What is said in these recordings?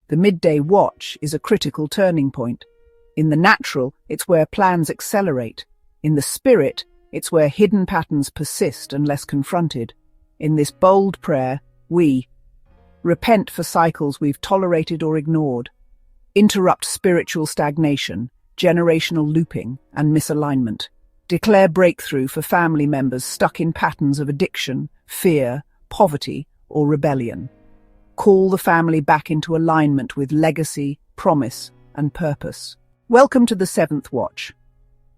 The midday watch is a critical turning point. In the natural, it's where plans accelerate. In the spirit, it's where hidden patterns persist unless confronted. In this bold prayer, we repent for cycles we've tolerated or ignored, interrupt spiritual stagnation, generational looping, and misalignment. Declare breakthrough for family members stuck in patterns of addiction, fear, poverty, or rebellion. Call the family back into alignment with legacy, promise, and purpose. Welcome to the 7th watch.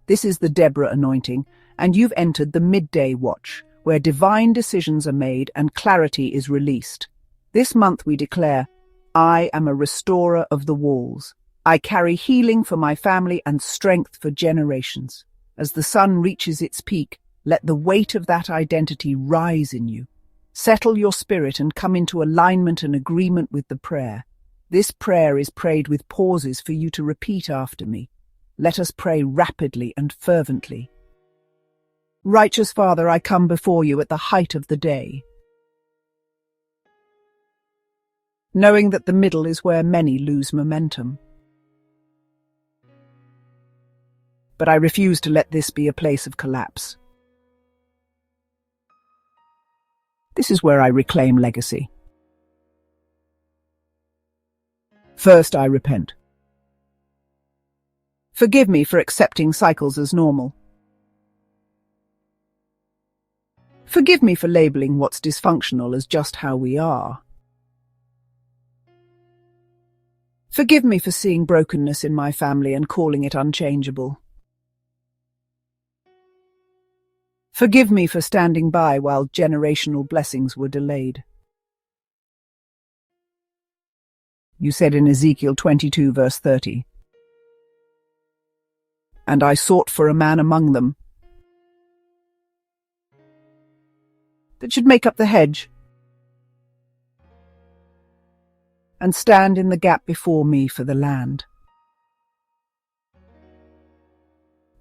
This is the Deborah Anointing, and you've entered the midday watch, where divine decisions are made and clarity is released. This month we declare, I am a restorer of the walls. I carry healing for my family and strength for generations. As the sun reaches its peak, let the weight of that identity rise in you. Settle your spirit and come into alignment and agreement with the prayer. This prayer is prayed with pauses for you to repeat after me. Let us pray rapidly and fervently. Righteous Father, I come before you at the height of the day, knowing that the middle is where many lose momentum. But I refuse to let this be a place of collapse. This is where I reclaim legacy. First, I repent. Forgive me for accepting cycles as normal. Forgive me for labeling what's dysfunctional as just how we are. Forgive me for seeing brokenness in my family and calling it unchangeable. Forgive me for standing by while generational blessings were delayed. You said in Ezekiel 22 verse 30, "And I sought for a man among them that should make up the hedge and stand in the gap before me for the land,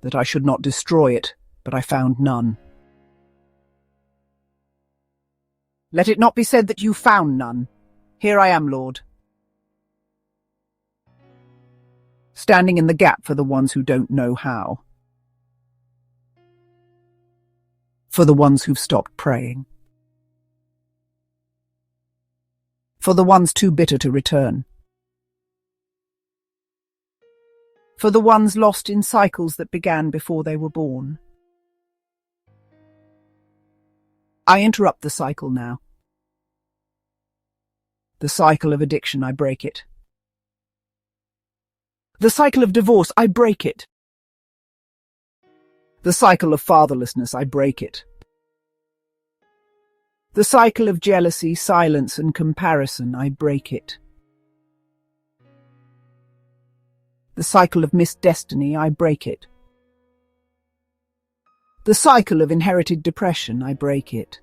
that I should not destroy it, but I found none." Let it not be said that you found none. Here I am, Lord, standing in the gap for the ones who don't know how, for the ones who've stopped praying, for the ones too bitter to return, for the ones lost in cycles that began before they were born. I interrupt the cycle now. The cycle of addiction, I break it. The cycle of divorce, I break it. The cycle of fatherlessness, I break it. The cycle of jealousy, silence, and comparison, I break it. The cycle of missed destiny, I break it. The cycle of inherited depression, I break it.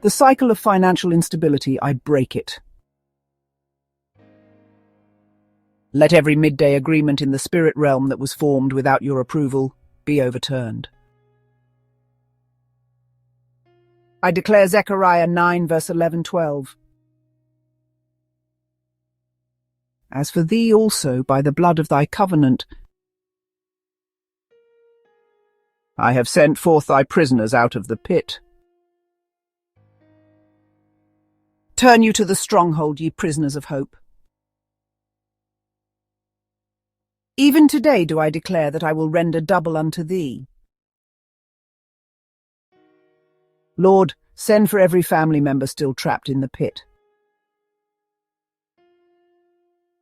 The cycle of financial instability, I break it. Let every midday agreement in the spirit realm that was formed without your approval be overturned. I declare Zechariah 9 verse 11-12. As for thee also, by the blood of thy covenant, I have sent forth thy prisoners out of the pit. Turn you to the stronghold, ye prisoners of hope. Even today do I declare that I will render double unto thee. Lord, send for every family member still trapped in the pit.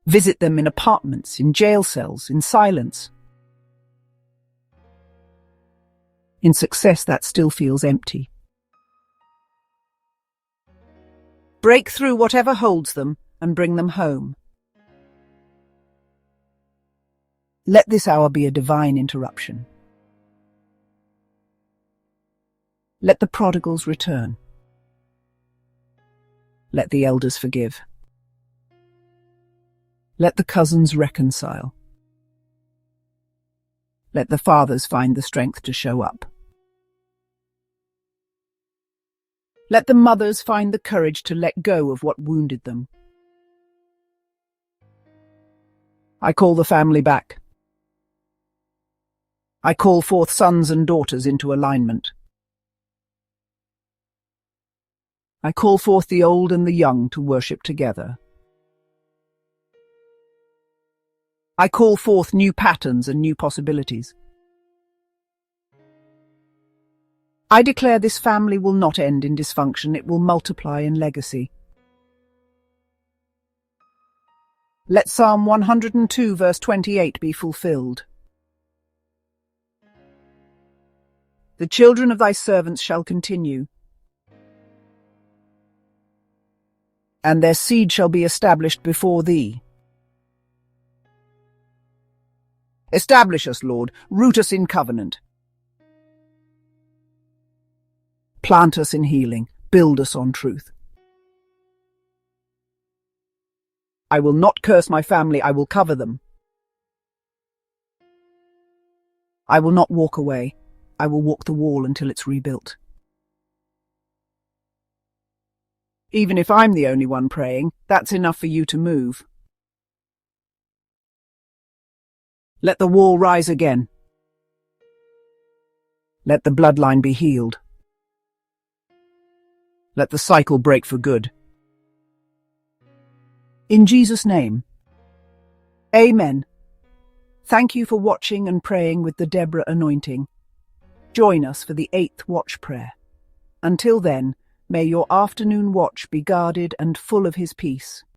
Visit them in apartments, in jail cells, in silence. In success that still feels empty. Break through whatever holds them and bring them home. Let this hour be a divine interruption. Let the prodigals return. Let the elders forgive. Let the cousins reconcile. Let the fathers find the strength to show up. Let the mothers find the courage to let go of what wounded them. I call the family back. I call forth sons and daughters into alignment. I call forth the old and the young to worship together. I call forth new patterns and new possibilities. I declare this family will not end in dysfunction, it will multiply in legacy. Let Psalm 102 verse 28 be fulfilled. The children of thy servants shall continue, and their seed shall be established before thee. Establish us, Lord, root us in covenant. Plant us in healing, build us on truth. I will not curse my family, I will cover them. I will not walk away, I will walk the wall until it's rebuilt. Even if I'm the only one praying, that's enough for you to move. Let the wall rise again. Let the bloodline be healed. Let the cycle break for good. In Jesus' name, Amen. Thank you for watching and praying with the Deborah Anointing. Join us for the 8th watch prayer. Until then, may your afternoon watch be guarded and full of His peace.